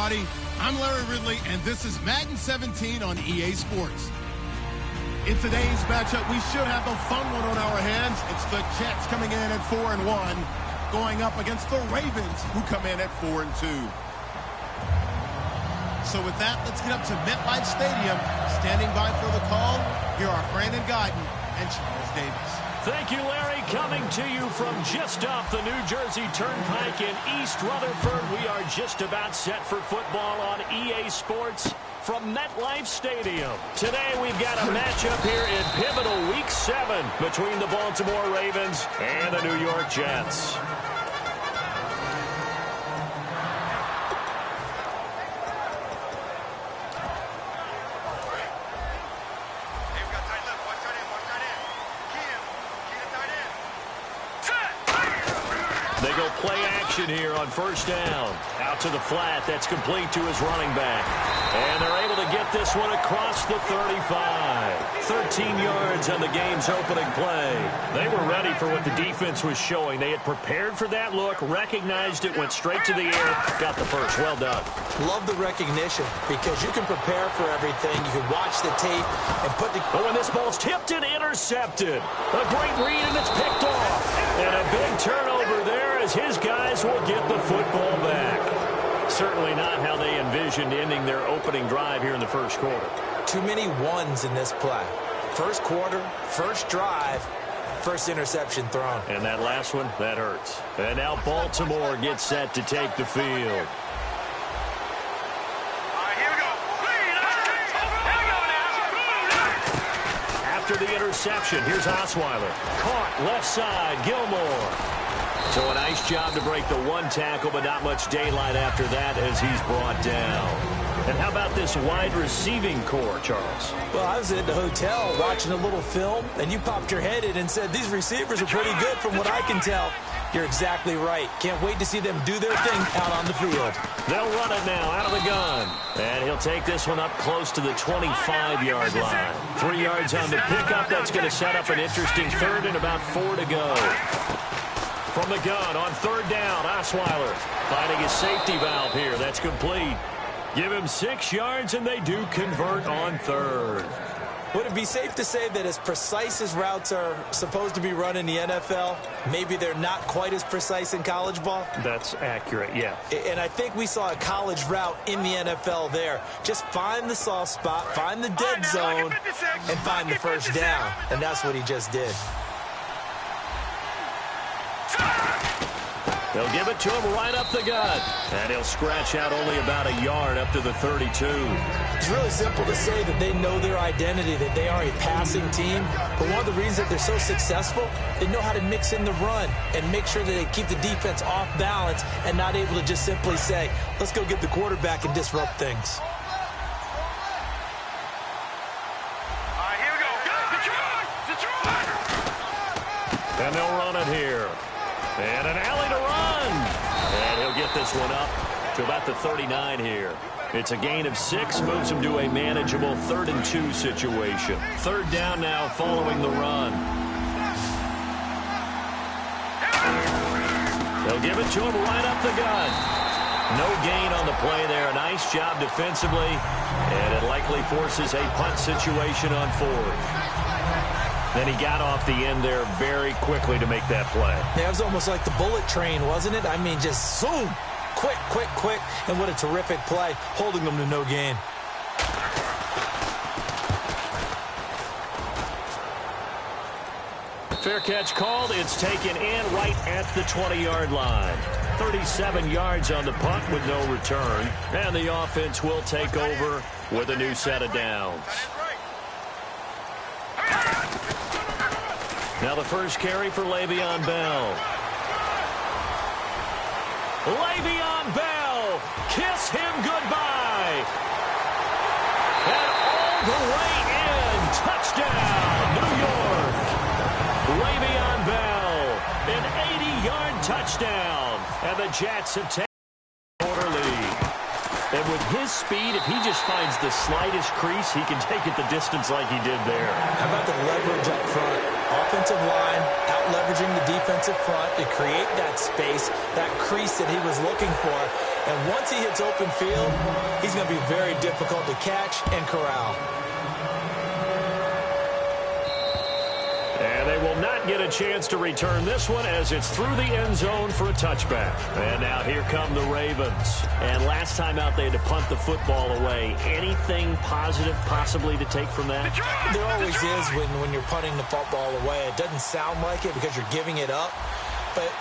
everybody. I'm Larry Ridley, and this is Madden 17 on EA Sports. In today's matchup, we should have a fun one on our hands. It's the Jets coming in at 4-1, going up against the Ravens, who come in at 4-2. So with that, let's get up to MetLife Stadium. Standing by for the call, here are Brandon Guyton and Charles Davis. Thank you, Larry. Coming to you from just off the New Jersey Turnpike in East Rutherford. We are just about set for football on EA Sports from MetLife Stadium. Today we've got a matchup here in pivotal Week 7 between the Baltimore Ravens and the New York Jets. They go play action here on first down. Out to the flat. That's complete to his running back. And they're able to get this one across the 35. 13 yards on the game's opening play. They were ready for what the defense was showing. They had prepared for that look, recognized it, went straight to the air, got the first. Well done. Love the recognition because you can prepare for everything. You can watch the tape and put the... Oh, and this ball's tipped and intercepted. A great read, and it's picked off. And a big turnover there as his guys will get the football back. Certainly not how they envisioned ending their opening drive here in the first quarter. Too many ones in this play. First quarter, first drive, first interception thrown. And that last one, that hurts. And now Baltimore gets set to take the field. After the interception, here's Osweiler. Caught left side, Gilmore. So a nice job to break the one tackle, but not much daylight after that as he's brought down. And how about this wide receiving core, Charles? Well, I was at the hotel watching a little film, and you popped your head in and said, these receivers are pretty good from what I can tell. You're exactly right. Can't wait to see them do their thing out on the field. They'll run it now out of the gun. And he'll take this one up close to the 25-yard line. 3 yards on the pickup. That's going to set up an interesting third and about 4 to go. From the gun on third down, Osweiler finding his safety valve here. That's complete. Give him 6 yards, and they do convert on third. Would it be safe to say that as precise as routes are supposed to be run in the NFL, maybe they're not quite as precise in college ball? That's accurate, yeah. And I think we saw a college route in the NFL there. Just find the soft spot, find the dead zone, and find the first down. And that's what he just did. They'll give it to him right up the gut. And he'll scratch out only about a yard up to the 32. It's really simple to say that they know their identity, that they are a passing team. But one of the reasons that they're so successful, they know how to mix in the run and make sure that they keep the defense off balance and not able to just simply say, let's go get the quarterback and disrupt things. Here we go. Detroit! And they'll run it here. And an alley to run. And he'll get this one up to about the 39 here. It's a gain of 6, moves him to a manageable 3rd and 2 situation. Third down now following the run. They'll give it to him right up the gut. No gain on the play there. Nice job defensively. And it likely forces a punt situation on 4th. Then he got off the end there very quickly to make that play. Yeah, it was almost like the bullet train, wasn't it? I mean, just zoom. Quick, quick, quick. And what a terrific play, holding them to no gain. Fair catch called. It's taken in right at the 20-yard line. 37 yards on the punt with no return. And the offense will take over with a new set of downs. Now the first carry for Le'Veon Bell. Le'Veon Bell, kiss him goodbye. And all the way in, touchdown, New York. Le'Veon Bell, an 80-yard touchdown. And the Jets have taken a quarter lead. And with his speed, if he just finds the slightest crease, he can take it the distance like he did there. How about the leverage up front? Offensive line, out leveraging the defensive front to create that space, that crease that he was looking for. And once he hits open field, he's going to be very difficult to catch and corral. And they will not get a chance to return this one as it's through the end zone for a touchback. And now here come the Ravens. And last time out, they had to punt the football away. Anything positive possibly to take from that? There always is when you're punting the football away. It doesn't sound like it because you're giving it up. But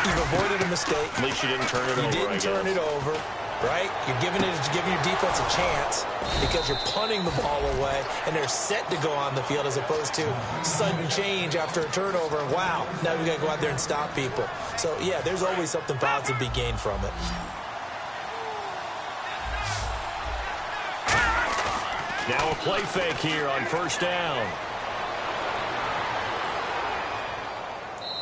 you've avoided a mistake. At least you didn't turn it over. You didn't turn it over. Right? You're giving your defense a chance because you're punting the ball away, and they're set to go on the field as opposed to sudden change after a turnover. And wow, now we got to go out there and stop people. So, yeah, there's always something positive to be gained from it. Now a play fake here on first down.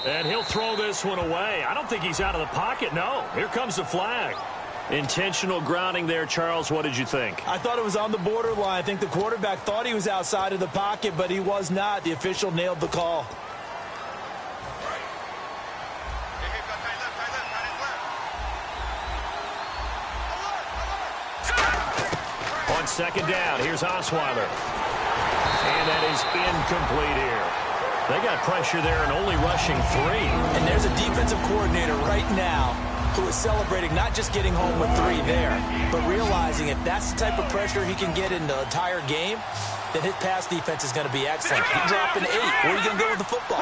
And he'll throw this one away. I don't think he's out of the pocket. No, here comes the flag. Intentional grounding there, Charles. What did you think? I thought it was on the borderline. I think the quarterback thought he was outside of the pocket, but he was not. The official nailed the call. On second down, here's Osweiler. And that is incomplete here. They got pressure there and only rushing 3. And there's a defensive coordinator right now who is celebrating not just getting home with 3 there, but realizing if that's the type of pressure he can get in the entire game, then his pass defense is going to be excellent. He's dropping 8. Where are you going to go with the football?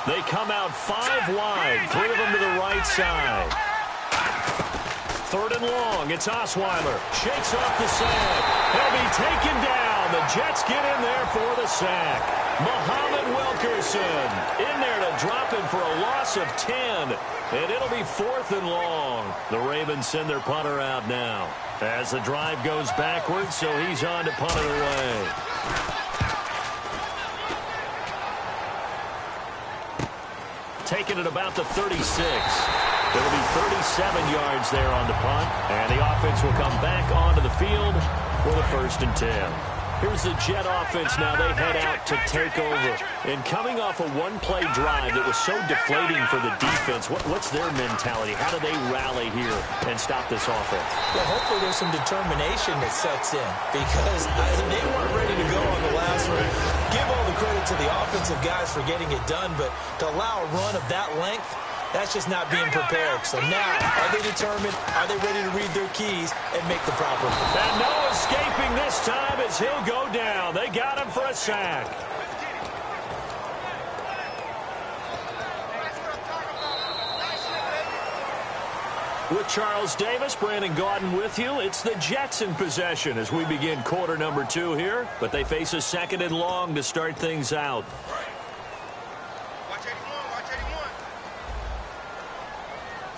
They come out 5 wide, 3 of them to the right side. Third and long, it's Osweiler. Shakes off the sack. He'll be taken down. The Jets get in there for the sack. Muhammad Wilkerson in there to drop him for a loss of 10. And it'll be 4th and long. The Ravens send their punter out now as the drive goes backwards, so he's on to punt it away. Taking it about the 36. It'll be 37 yards there on the punt, and the offense will come back onto the field for the 1st and 10. Here's the Jet offense now. They head out to take over. And coming off a one-play drive that was so deflating for the defense, what's their mentality? How do they rally here and stop this offense? Well, hopefully there's some determination that sets in because they weren't ready to go on the last one. Give all the credit to the offensive guys for getting it done, but to allow a run of that length, that's just not being prepared. So now, are they determined? Are they ready to read their keys and make the proper move? And no escaping this time as he'll go down. They got him for a sack. With Charles Davis, Brandon Gaudin with you. It's the Jets in possession as we begin quarter number 2 here. But they face a 2nd and long to start things out.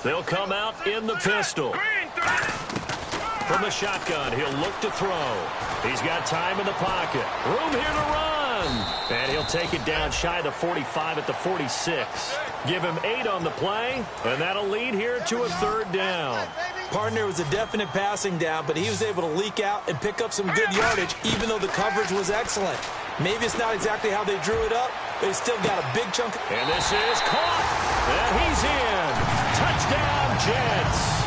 They'll come out in the pistol. From the shotgun, he'll look to throw. He's got time in the pocket. Room here to run. And he'll take it down shy of the 45 at the 46. Give him 8 on the play, and that'll lead here to a 3rd down. Partner was a definite passing down, but he was able to leak out and pick up some good yardage, even though the coverage was excellent. Maybe it's not exactly how they drew it up, but he's still got a big chunk. And this is caught. And he's in. Touchdown, Jets.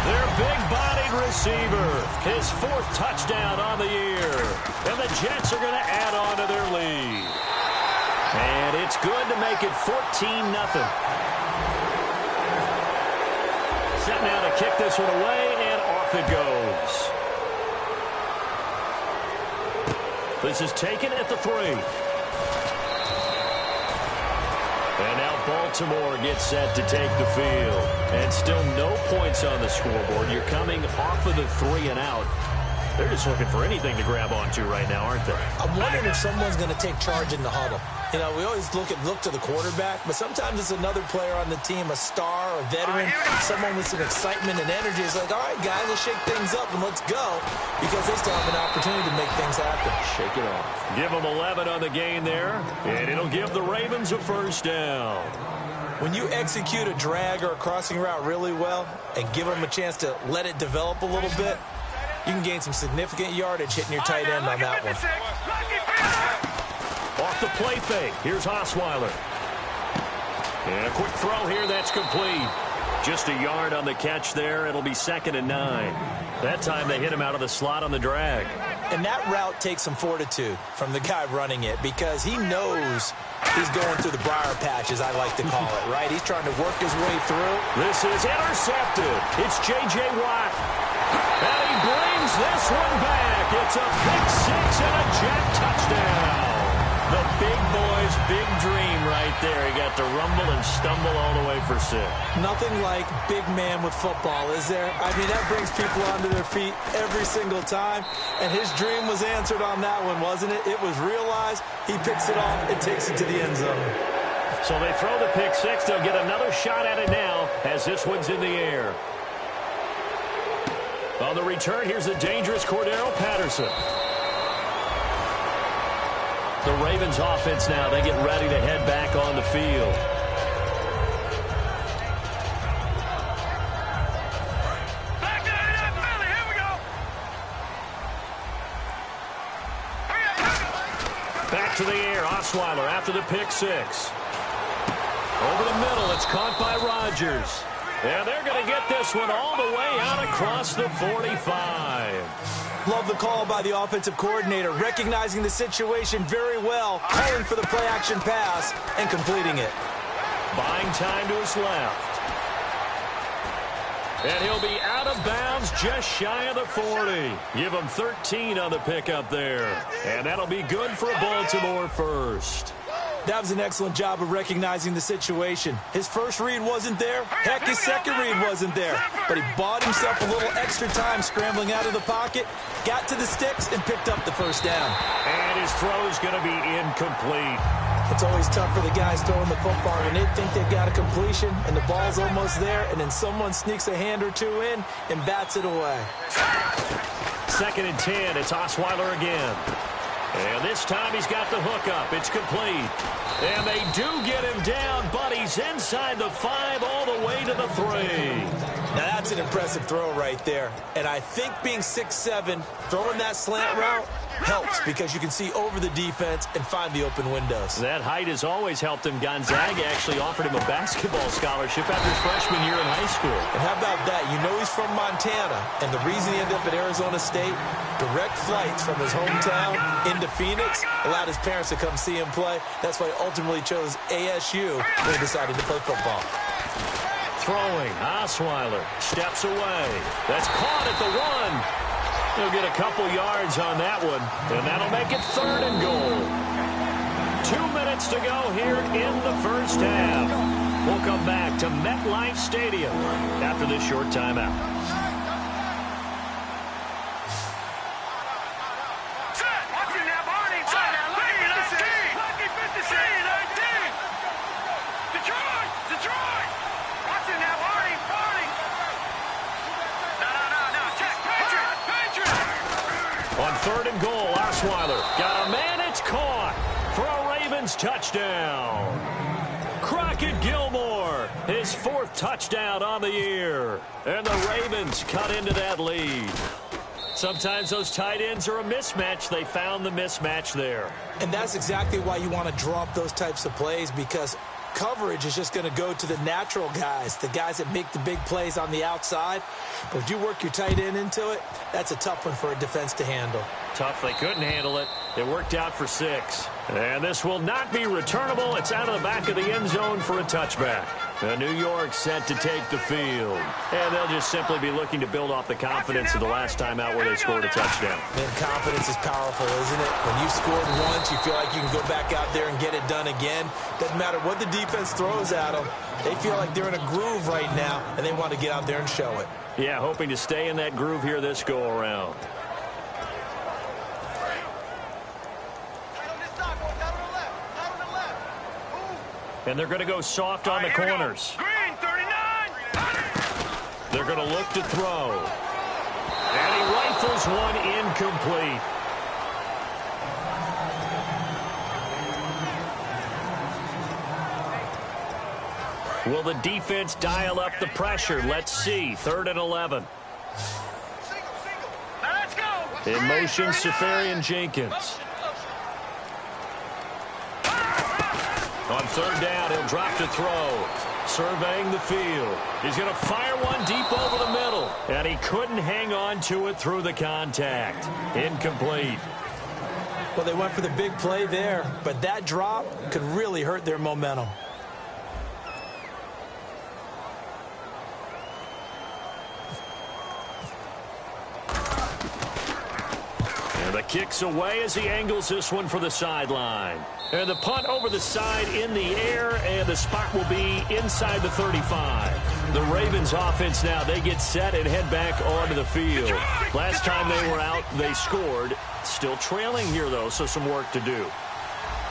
Their big-bodied receiver. His 4th touchdown on the year. And the Jets are going to add on to their lead. And it's good to make it 14-0. Set now to kick this one away, and off it goes. This is taken at the 3. And now Baltimore gets set to take the field. And still no points on the scoreboard. You're coming off of the 3 and out. They're just looking for anything to grab onto right now, aren't they? I'm wondering if someone's going to take charge in the huddle. You know, we always look to the quarterback, but sometimes it's another player on the team, a star, a veteran, someone with some excitement and energy. It's like, all right, guys, let's shake things up and let's go, because they still have an opportunity to make things happen. Shake it off. Give them 11 on the gain there, and it'll give the Ravens a 1st down. When you execute a drag or a crossing route really well and give them a chance to let it develop a little bit, you can gain some significant yardage hitting your tight end on that one. Off the play fake. Here's Osweiler. And a quick throw here that's complete. Just a yard on the catch there. It'll be 2nd and 9. That time they hit him out of the slot on the drag. And that route takes some fortitude from the guy running it because he knows he's going through the briar patch, as I like to call it, right? He's trying to work his way through. This is intercepted. It's J.J. Watt. And he brings this one back. It's a pick six and a Jet touchdown. The big boy's big dream right there. He got to rumble and stumble all the way for 6. Nothing like big man with football, is there? I mean, that brings people onto their feet every single time. And his dream was answered on that one, wasn't it? It was realized. He picks it off and takes it to the end zone. So they throw the pick six. They'll get another shot at it now as this one's in the air. On the return, here's the dangerous Cordero Patterson. The Ravens offense now, they get ready to head back on the field. Back to the air, Osweiler after the pick six. Over the middle, it's caught by Rodgers. And they're going to get this one all the way out across the 45. Love the call by the offensive coordinator, recognizing the situation very well, calling for the play-action pass, and completing it. Buying time to his left. And he'll be out of bounds just shy of the 40. Give him 13 on the pickup there. And that'll be good for a Baltimore first. That was an excellent job of recognizing the situation. His first read wasn't there. Heck, his second read wasn't there. But he bought himself a little extra time scrambling out of the pocket, got to the sticks, and picked up the first down. And his throw is going to be incomplete. It's always tough for the guys throwing the football when they think they've got a completion and the ball's almost there, and then someone sneaks a hand or two in and bats it away. 2nd and 10. It's Osweiler again. And this time he's got the hook up. It's complete. And they do get him down, but he's inside the 5 all the way to the 3. Now that's an impressive throw right there. And I think being 6'7", throwing that slant route helps because you can see over the defense and find the open windows. That height has always helped him. Gonzaga actually offered him a basketball scholarship after his freshman year in high school. And how about that? You know he's from Montana, and the reason he ended up at Arizona State, direct flights from his hometown into Phoenix allowed his parents to come see him play. That's why he ultimately chose ASU when he decided to play football. Throwing, Osweiler steps away. That's caught at the 1. He'll get a couple yards on that one, and that'll make it 3rd and goal. 2 minutes to go here in the first half. We'll come back to MetLife Stadium after this short timeout. On 3rd and goal, Osweiler got a man. It's caught for a Ravens touchdown. Crockett Gilmore, his 4th touchdown on the year. And the Ravens cut into that lead. Sometimes those tight ends are a mismatch. They found the mismatch there. And that's exactly why you want to draw up those types of plays, because coverage is just going to go to the natural guys, the guys that make the big plays on the outside. But if you work your tight end into it, that's a tough one for a defense to handle. Tough. They couldn't handle it. It worked out for 6. And this will not be returnable. It's out of the back of the end zone for a touchback. New York set to take the field. And they'll just simply be looking to build off the confidence of the last time out where they scored a touchdown. Man, confidence is powerful, isn't it? When you've scored once, you feel like you can go back out there and get it done again. Doesn't matter what the defense throws at them. They feel like they're in a groove right now, and they want to get out there and show it. Yeah, hoping to stay in that groove here this go-around. And they're going to go soft on the corners. Green, 39. They're going to look to throw. And he rifles one incomplete. Will the defense dial up the pressure? Let's see. 3rd and 11. Now let's go. In motion, Safarian Jenkins. On third down, he'll drop to throw. Surveying the field. He's going to fire one deep over the middle. And he couldn't hang on to it through the contact. Incomplete. Well, they went for the big play there, but that drop could really hurt their momentum. And the kick's away as he angles this one for the sideline. And the punt over the side in the air, and the spot will be inside the 35. The Ravens offense now, they get set and head back onto the field. Last time they were out, they scored. Still trailing here, though, so some work to do.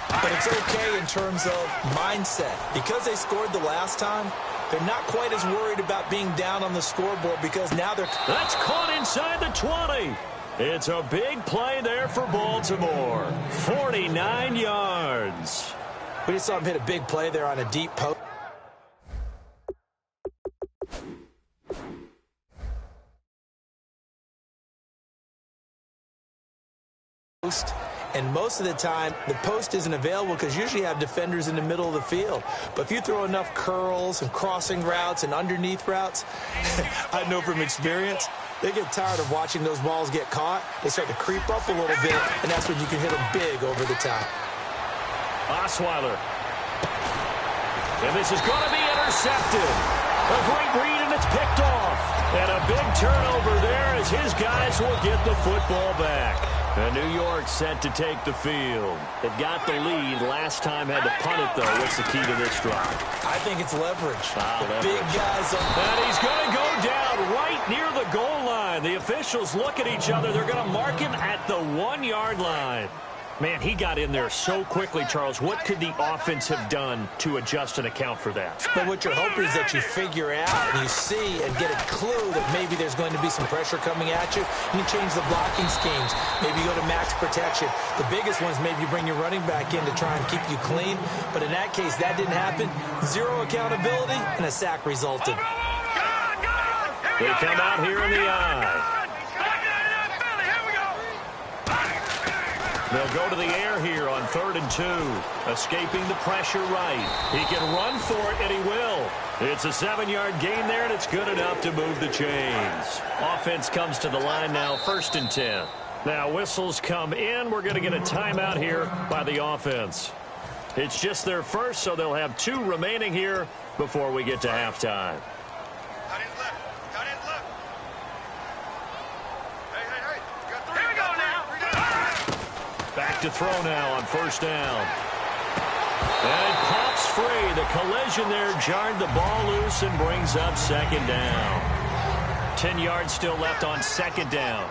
But it's okay in terms of mindset. Because they scored the last time, they're not quite as worried about being down on the scoreboard because now they're... That's caught inside the 20. It's a big play there for Baltimore. 49 yards. We just saw him hit a big play there on a deep post. And most of the time, the post isn't available because usually you have defenders in the middle of the field. But if you throw enough curls and crossing routes and underneath routes, I know from experience, they get tired of watching those balls get caught. They start to creep up a little bit, and that's when you can hit them big over the top. Osweiler. And this is going to be intercepted. A great read, and it's picked off. And a big turnover there as his guys will get the football back. And New York set to take the field. They've got the lead. Last time had to punt it, though. What's the key to this drive? I think it's leverage. Leverage. Big guys. And he's going to go down right near the goal line. The officials look at each other. They're going to mark him at the 1-yard line. Man, he got in there so quickly, Charles. What could the offense have done to adjust and account for that? But what you're hoping is that you figure out and you see and get a clue that maybe there's going to be some pressure coming at you, and you change the blocking schemes. Maybe you go to max protection. The biggest one is maybe you bring your running back in to try and keep you clean. But in that case, that didn't happen. Zero accountability, and a sack resulted. They come out here in the eye. They'll go to the air here on 3rd and 2. Escaping the pressure right. He can run for it, and he will. It's a 7-yard gain there, and it's good enough to move the chains. Offense comes to the line now, 1st and 10. Now whistles come in. We're going to get a timeout here by the offense. It's just their first, so they'll have 2 remaining here before we get to halftime. Back to throw now on 1st down. And it pops free. The collision there jarred the ball loose and brings up 2nd down. 10 yards still left on 2nd down.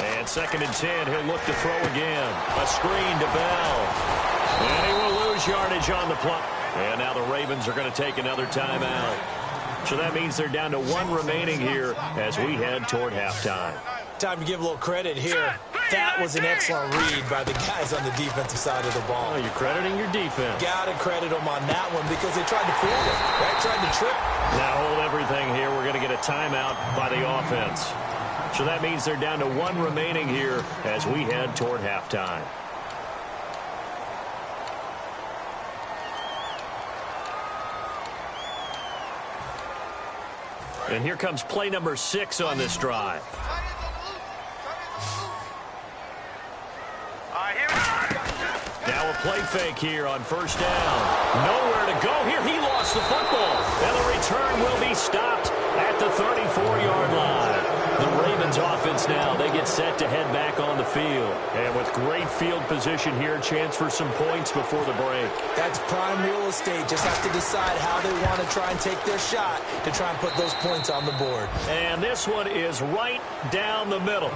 And 2nd and 10. He'll look to throw again. A screen to Bell. And he will lose yardage on the play. And now the Ravens are going to take another timeout. So that means they're down to 1 remaining here as we head toward halftime. Time to give a little credit here. That was an excellent read by the guys on the defensive side of the ball. Oh, you're crediting your defense. Got to credit them on that one because they tried to fool it, right? Tried to trip. Now hold everything here. We're going to get a timeout by the offense. So that means they're down to 1 remaining here as we head toward halftime. And here comes play number 6 on this drive. Now a play fake here on 1st down. Nowhere to go here. He lost the football. And the return will be stopped at the 34-yard line. The Ravens offense now, they get set to head back on the field. And with great field position here, chance for some points before the break. That's prime real estate. Just have to decide how they want to try and take their shot to try and put those points on the board. And this one is right down the middle.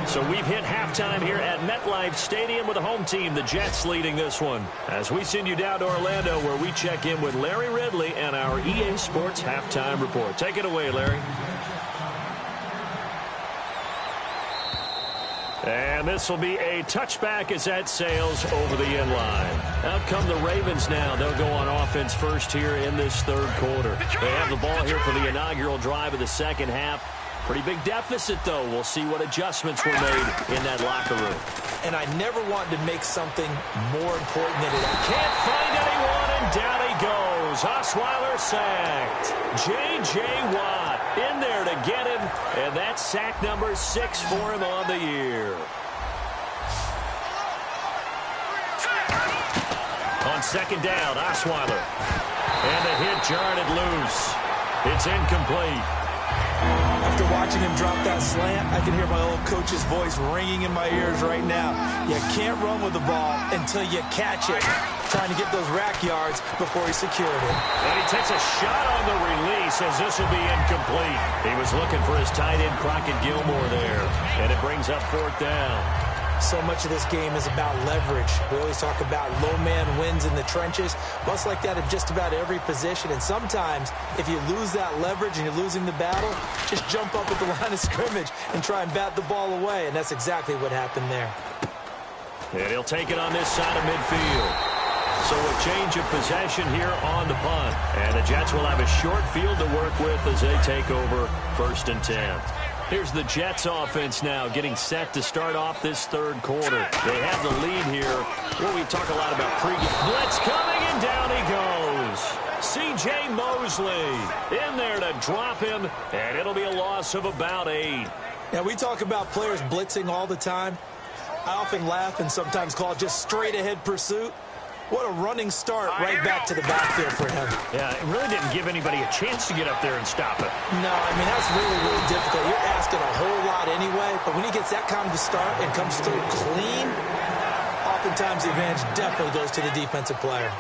So we've hit halftime here at MetLife Stadium with the home team, the Jets, leading this one. As we send you down to Orlando, where we check in with Larry Ridley and our EA Sports Halftime Report. Take it away, Larry. And this will be a touchback as that sails over the end line. Out come the Ravens now. They'll go on offense first here in this 3rd quarter. They have the ball here for the inaugural drive of the 2nd half. Pretty big deficit, though. We'll see what adjustments were made in that locker room. And I never wanted to make something more important than it is. Can't find anyone, and down he goes. Osweiler sacked. J.J. Watt in there to get him, and that's sack number 6 for him on the year. On second down, Osweiler. And the hit jarred it loose. It's incomplete. After watching him drop that slant, I can hear my old coach's voice ringing in my ears right now. You can't run with the ball until you catch it. Trying to get those rack yards before he secured it. And he takes a shot on the release as this will be incomplete. He was looking for his tight end, Crockett Gilmore, there. And it brings up 4th down. So much of this game is about leverage. We always talk about low man wins in the trenches. Well, it's like that in just about every position. And sometimes, if you lose that leverage and you're losing the battle, just jump up at the line of scrimmage and try and bat the ball away. And that's exactly what happened there. And he'll take it on this side of midfield. So a change of possession here on the punt. And the Jets will have a short field to work with as they take over 1st and 10. Here's the Jets offense now getting set to start off this 3rd quarter. They have the lead here. Well, we talk a lot about pregame. Blitz coming, and down he goes. C.J. Mosley in there to drop him, and it'll be a loss of about 8. Now, we talk about players blitzing all the time. I often laugh and sometimes call it just straight-ahead pursuit. What a running start right back to the backfield for him. Yeah, it really didn't give anybody a chance to get up there and stop it. No, I mean, that's really, really difficult. You're asking a whole lot anyway, but when he gets that kind of a start and comes through clean, oftentimes the advantage definitely goes to the defensive player.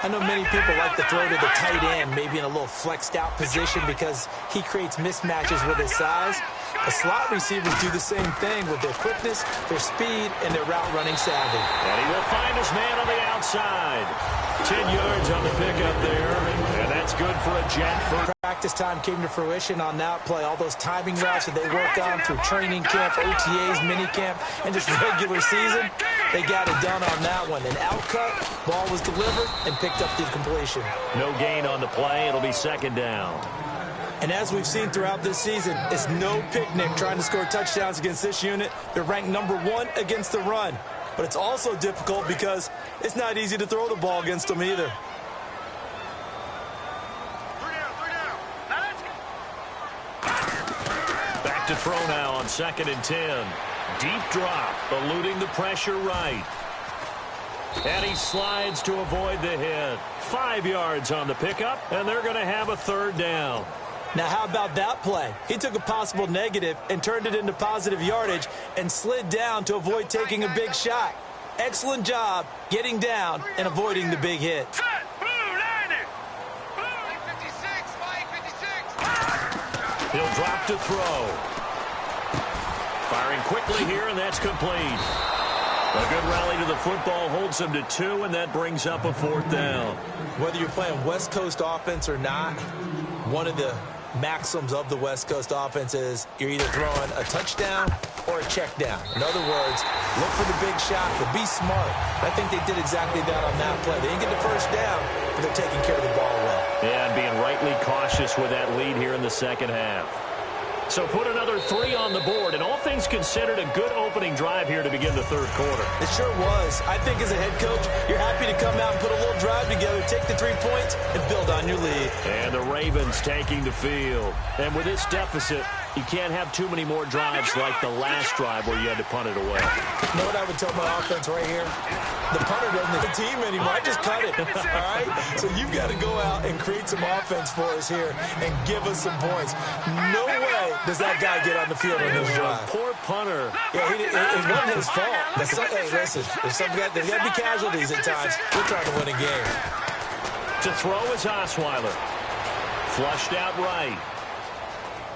I know many people like to throw to the tight end, maybe in a little flexed out position because he creates mismatches with his size. The slot receivers do the same thing with their quickness, their speed, and their route running savvy. And he will find his man on the outside. 10 yards on the pickup there, and that's good for a Jet. Practice time came to fruition on that play. All those timing routes that they worked on through training camp, OTAs, minicamp, and just regular season, they got it done on that one. An outcut, ball was delivered, and picked up the completion. No gain on the play. It'll be 2nd down. And as we've seen throughout this season, it's no picnic trying to score touchdowns against this unit. They're ranked number 1 against the run. But it's also difficult because it's not easy to throw the ball against them either. Back to throw now on 2nd and 10. Deep drop, eluding the pressure right. And he slides to avoid the hit. 5 yards on the pickup, and they're going to have a 3rd down. Now, how about that play? He took a possible negative and turned it into positive yardage and slid down to avoid taking a big shot. Excellent job getting down and avoiding the big hit. He'll drop to throw. Firing quickly here, and that's complete. A good rally to the football holds him to 2, and that brings up a 4th down. Whether you're playing West Coast offense or not, one of the maxims of the West Coast offense is you're either throwing a touchdown or a check down. In other words, look for the big shot, but be smart. I think they did exactly that on that play. They didn't get the 1st down, but they're taking care of the ball well. Yeah, and being rightly cautious with that lead here in the 2nd half. So put another 3 on the board, and all things considered, a good opening drive here to begin the 3rd quarter. It sure was. I think as a head coach, you're happy to come out and put a little drive together, take the 3 points, and build on your lead. And the Ravens taking the field. And with this deficit, you can't have too many more drives like the last drive where you had to punt it away. You know what I would tell my offense right here? The punter doesn't have a team anymore. I just cut it, all right? So you've got to go out and create some offense for us here and give us some points. No way does that guy get on the field on this drive. Poor punter. Yeah, it wasn't his fault. Hey, listen, there's got to be casualties at times. We're trying to win a game. To throw is Osweiler. Flushed out right.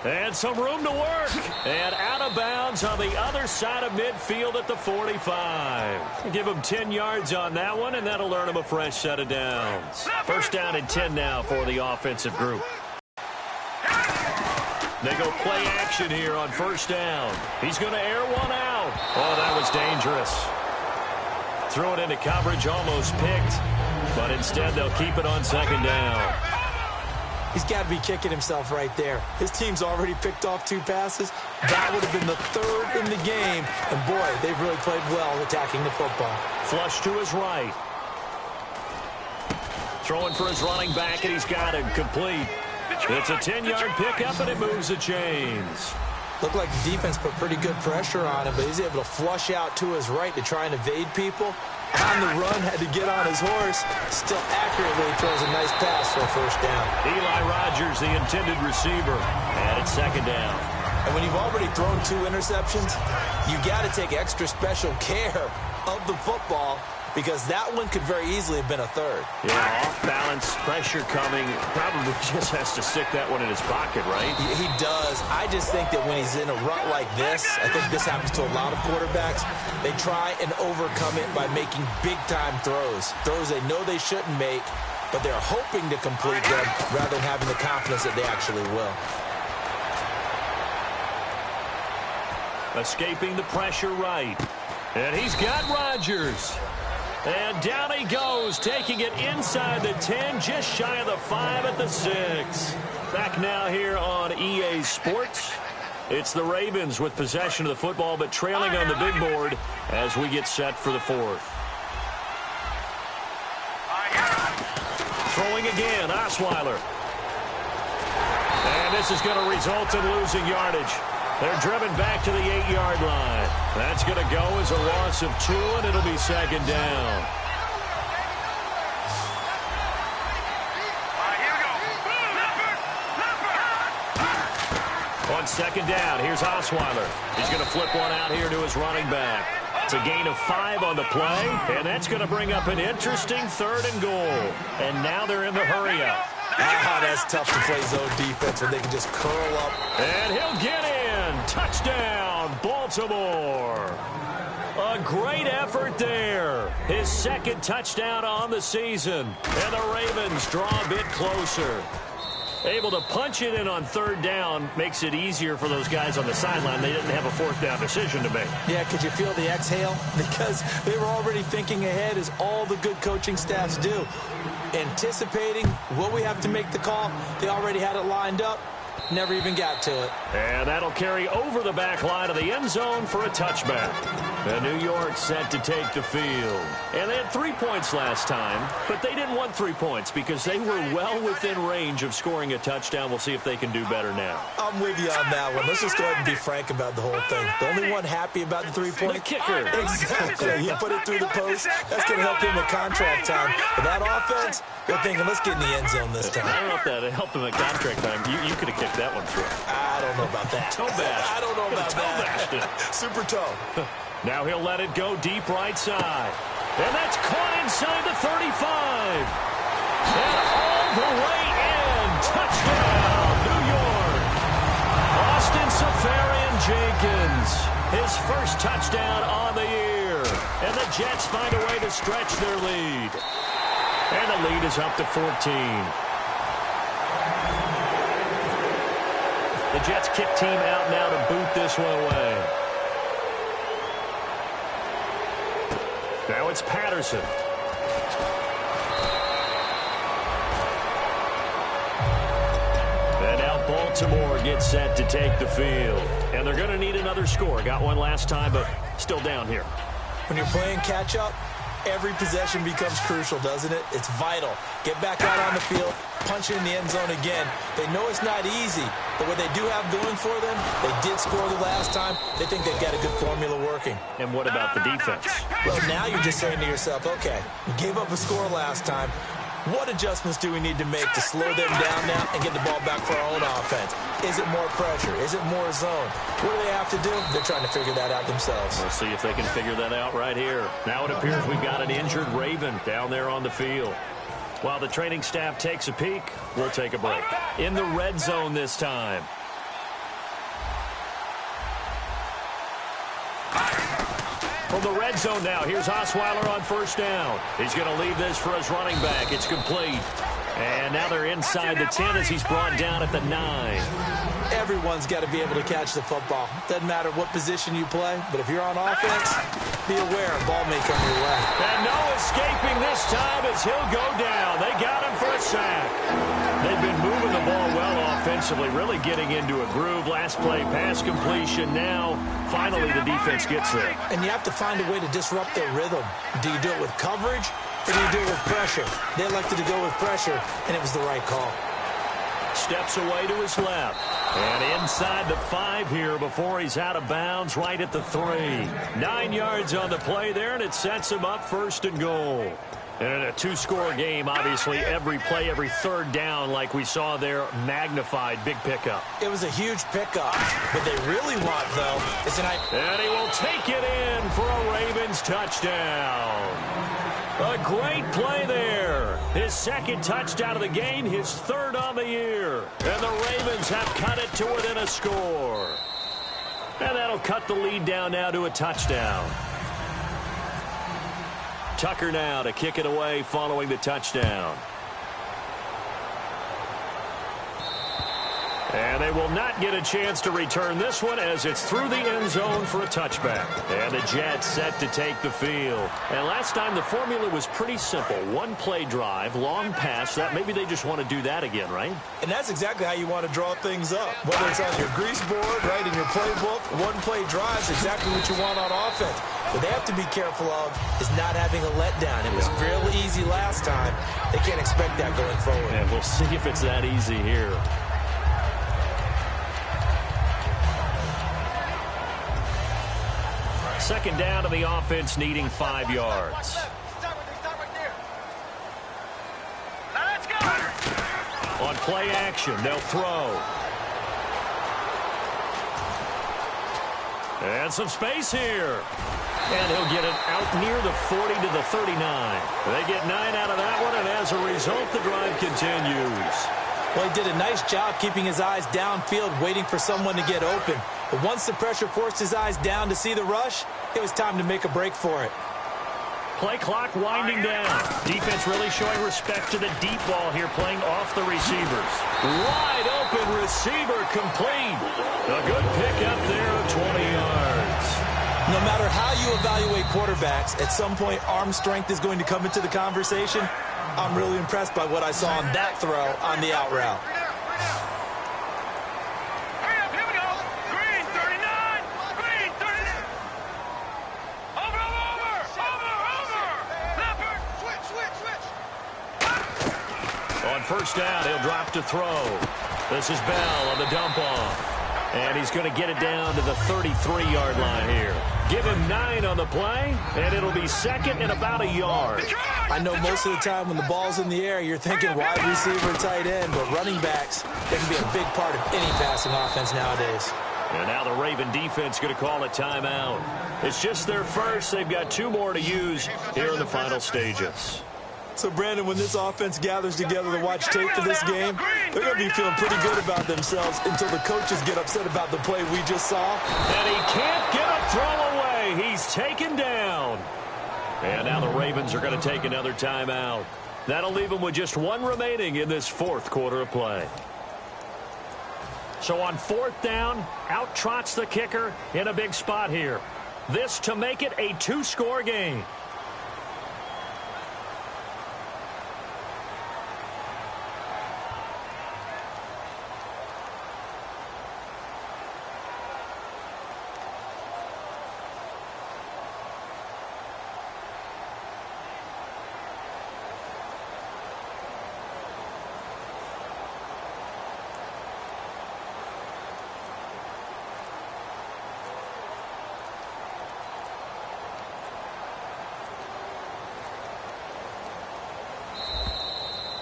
And some room to work. And out of bounds on the other side of midfield at the 45. Give him 10 yards on that one, and that'll earn him a fresh set of downs. 1st down and 10 now for the offensive group. They go play action here on 1st down. He's going to air one out. Oh, that was dangerous. Threw it into coverage, almost picked. But instead, they'll keep it on 2nd down. He's got to be kicking himself right there. His team's already picked off 2 passes. That would have been the 3rd in the game. And, boy, they've really played well attacking the football. Flush to his right. Throwing for his running back, and he's got it complete. It's a 10-yard pickup, and it moves the chains. Looked like the defense put pretty good pressure on him, but he's able to flush out to his right to try and evade people. On the run, had to get on his horse. Still accurately throws a nice pass for a first down. Eli Rogers, the intended receiver, and it's 2nd down. And when you've already thrown 2 interceptions, you got to take extra special care of the football, because that one could very easily have been a 3rd. Yeah, off-balance, pressure coming. Probably just has to stick that one in his pocket, right? He does. I just think that when he's in a rut like this, I think this happens to a lot of quarterbacks, they try and overcome it by making big-time throws. Throws they know they shouldn't make, but they're hoping to complete them rather than having the confidence that they actually will. Escaping the pressure right. And he's got Rodgers. And down he goes, taking it inside the 10, just shy of the 5 at the 6. Back now here on EA Sports. It's the Ravens with possession of the football, but trailing on the big board as we get set for the 4th. Throwing again, Osweiler. And this is going to result in losing yardage. They're driven back to the 8-yard line. That's going to go as a loss of 2, and it'll be 2nd down. On 2nd down, here's Osweiler. He's going to flip one out here to his running back. It's a gain of 5 on the play, and that's going to bring up an interesting 3rd and goal. And now they're in the hurry-up. Ah, that's tough to play zone defense when they can just curl up. And he'll get in. Touchdown, Baltimore. A great effort there. His 2nd touchdown on the season. And the Ravens draw a bit closer. Able to punch it in on 3rd down makes it easier for those guys on the sideline. They didn't have a 4th down decision to make. Yeah, could you feel the exhale? Because they were already thinking ahead, as all the good coaching staffs do. Anticipating what we have to make the call. They already had it lined up. Never even got to it. And that'll carry over the back line of the end zone for a touchback. And New York set to take the field. And they had 3 points last time, but they didn't want 3 points because they were well within range of scoring a touchdown. We'll see if they can do better now. I'm with you on that one. Let's just go ahead and be frank about the whole thing. The only one happy about the 3-point? The kicker. Exactly. He put it through the post. That's going to help him with contract time. But that offense, they're thinking, let's get in the end zone this time. I don't know if that helped him at contract time. You could have kicked that one through. I don't know about that. Toe bash. I don't know about that. Super toe. Now he'll let it go deep right side. And that's caught inside the 35. And all the way in. Touchdown, New York. Austin Seferian-Jenkins. His first touchdown on the year. And the Jets find a way to stretch their lead. And the lead is up to 14. The Jets kick team out now to boot this one away. Now it's Patterson. And now Baltimore gets set to take the field. And they're going to need another score. Got one last time, but still down here. When you're playing catch-up, every possession becomes crucial, doesn't it? It's vital. Get back out on the field, punch it in the end zone again. They know it's not easy, but what they do have going for them, they did score the last time. They think they've got a good formula working. And what about the defense? Well, now you're just saying to yourself, okay, we gave up a score last time. What adjustments do we need to make to slow them down now and get the ball back for our own offense? Is it more pressure? Is it more zone? What do they have to do? They're trying to figure that out themselves. We'll see if they can figure that out right here. Now it appears we've got an injured Raven down there on the field. While the training staff takes a peek, we'll take a break. In the red zone this time. From the red zone now, here's Osweiler on first down. He's going to leave this for his running back. It's complete. And now they're inside the 10 as he's brought down at the 9. Everyone's got to be able to catch the football. Doesn't matter what position you play, but if you're on offense, be aware a ball may come your way. And no escaping this time as he'll go down. They got him for a sack. They've been moving the ball well offensively, really getting into a groove. Last play, pass completion. Now, finally, the defense gets there. And you have to find a way to disrupt their rhythm. Do you do it with coverage, or do you do it with pressure? They elected to go with pressure, and it was the right call. Steps away to his left. And inside the 5 here before he's out of bounds, right at the 3. 9 yards on the play there, and it sets him up 1st and goal. And in a 2-score game, obviously, every play, every 3rd down, like we saw there, magnified. Big pickup. It was a huge pickup. What they really want, though, is an... And he will take it in for a Ravens touchdown. A great play there. His 2nd touchdown of the game, his 3rd on the year. And the Ravens have cut it to within a score. And that'll cut the lead down now to a touchdown. Tucker now to kick it away following the touchdown. And they will not get a chance to return this one as it's through the end zone for a touchback. And the Jets set to take the field. And last time the formula was pretty simple. 1-play drive, long pass. That maybe they just want to do that again, right? And that's exactly how you want to draw things up. Whether it's on your grease board, right, in your playbook, 1-play drive is exactly what you want on offense. What they have to be careful of is not having a letdown. It was real easy last time. They can't expect that going forward. And we'll see if it's that easy here. Second down to the offense, needing 5 yards. Start right there. Now let's go. On play action, they'll throw. And some space here. And he'll get it out near the 40 to the 39. They get 9 out of that one, and as a result, the drive continues. Well, he did a nice job keeping his eyes downfield, waiting for someone to get open. But once the pressure forced his eyes down to see the rush, it was time to make a break for it. Play clock winding down. Defense really showing respect to the deep ball here, playing off the receivers. Wide open receiver complete. A good pick up there of 20 yards. No matter how you evaluate quarterbacks, at some point arm strength is going to come into the conversation. I'm really impressed by what I saw on that throw on the out route. Hurry up, here we go. Green 39. Green 39. Over. Leopard. Switch. On first down, he'll drop to throw. This is Bell on the dump off. And he's going to get it down to the 33-yard line here. Give him 9 on the play, and it'll be second and about a yard. I know most of the time when the ball's in the air, you're thinking wide receiver, tight end, but running backs, they can be a big part of any passing offense nowadays. And now the Raven defense going to call a timeout. It's just their first. They've got 2 more to use here in the final stages. So, Brandon, when this offense gathers together to watch tape for this game, they're going to be feeling pretty good about themselves until the coaches get upset about the play we just saw. And he can't get a throw away. He's taken down. And now the Ravens are going to take another timeout. That'll leave them with just 1 remaining in this 4th quarter of play. So on 4th down, out trots the kicker in a big spot here. This to make it a 2-score game.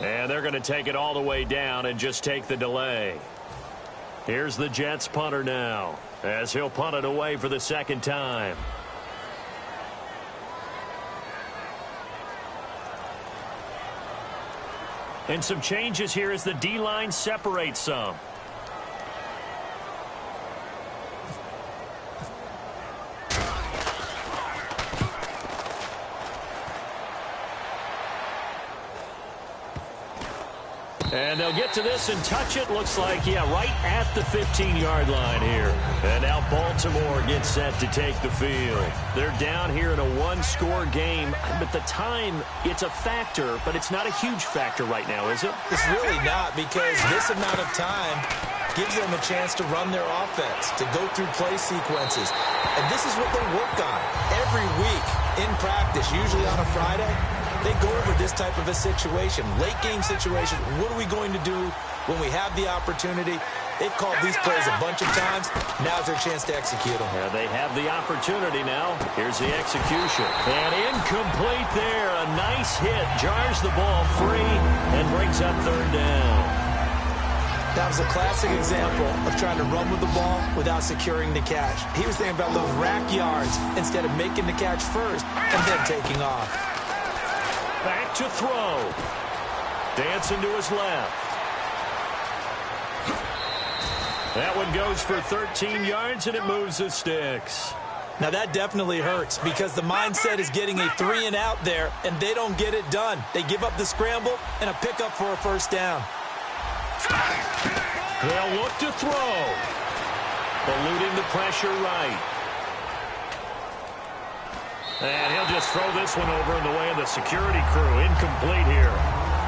And they're going to take it all the way down and just take the delay. Here's the Jets punter now, as he'll punt it away for the 2nd time. And some changes here as the D-line separates some. And they'll get to this and touch it. Looks like, yeah, right at the 15-yard line here. And now Baltimore gets set to take the field. They're down here in a one-score game. But the time, it's a factor, but it's not a huge factor right now, is it? It's really not, because this amount of time gives them a chance to run their offense, to go through play sequences. And this is what they work on every week in practice, usually on a Friday. They go over this type of a situation, late game situation. What are we going to do when we have the opportunity? They've called these plays a bunch of times. Now's their chance to execute them. Yeah, they have the opportunity now. Here's the execution. And incomplete there. A nice hit. Jars the ball free and brings up third down. That was a classic example of trying to run with the ball without securing the catch. He was thinking about those rack yards instead of making the catch first and then taking off. Back to throw. Dancing to his left. That one goes for 13 yards, and it moves the sticks. Now, that definitely hurts because the mindset is getting a 3-and-out there, and they don't get it done. They give up the scramble and a pickup for a first down. They'll look to throw. Eluding the pressure right. And he'll just throw this one over in the way of the security crew. Incomplete here.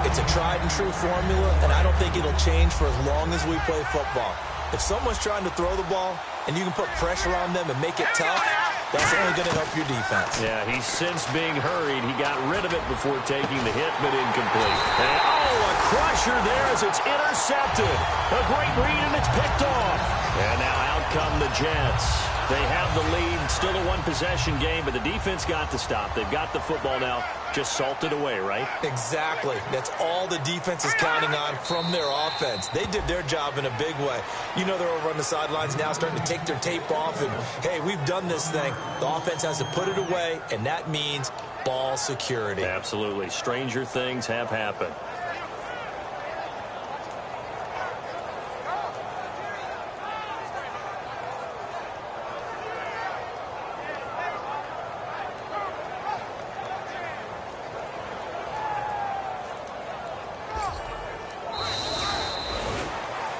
It's a tried-and-true formula, and I don't think it'll change for as long as we play football. If someone's trying to throw the ball and you can put pressure on them and make it tough, that's only going to help your defense. Yeah, he's since being hurried. He got rid of it before taking the hit, but incomplete. And, a crusher there as it's intercepted. A great read, and it's picked off. And now out come the Jets. They have the lead, still a one-possession game, but the defense got to stop. They've got the football now, just salted away, right? Exactly. That's all the defense is counting on from their offense. They did their job in a big way. You know they're over on the sidelines now starting to take their tape off, and, hey, we've done this thing. The offense has to put it away, and that means ball security. Absolutely. Stranger things have happened.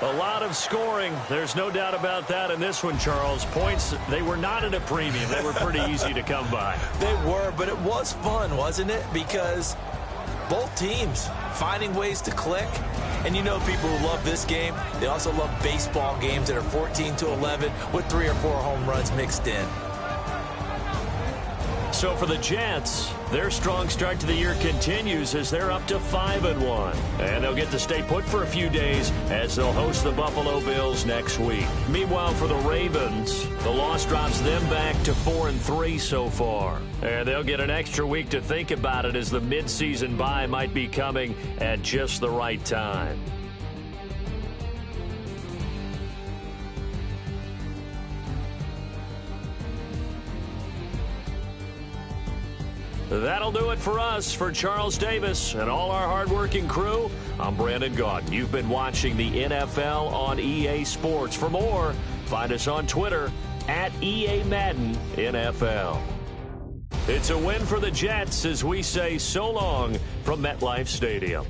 A lot of scoring. There's no doubt about that in this one, Charles. Points, they were not at a premium. They were pretty easy to come by. They were, but it was fun, wasn't it? Because both teams finding ways to click. And you know people who love this game, they also love baseball games that are 14-11 with 3 or 4 home runs mixed in. So for the Jets, their strong start to the year continues as they're up to 5-1. And they'll get to stay put for a few days as they'll host the Buffalo Bills next week. Meanwhile, for the Ravens, the loss drops them back to 4-3 so far. And they'll get an extra week to think about it as the midseason bye might be coming at just the right time. That'll do it for us. For Charles Davis and all our hardworking crew, I'm Brandon Gaudin. You've been watching the NFL on EA Sports. For more, find us on Twitter at EA Madden NFL. It's a win for the Jets as we say so long from MetLife Stadium.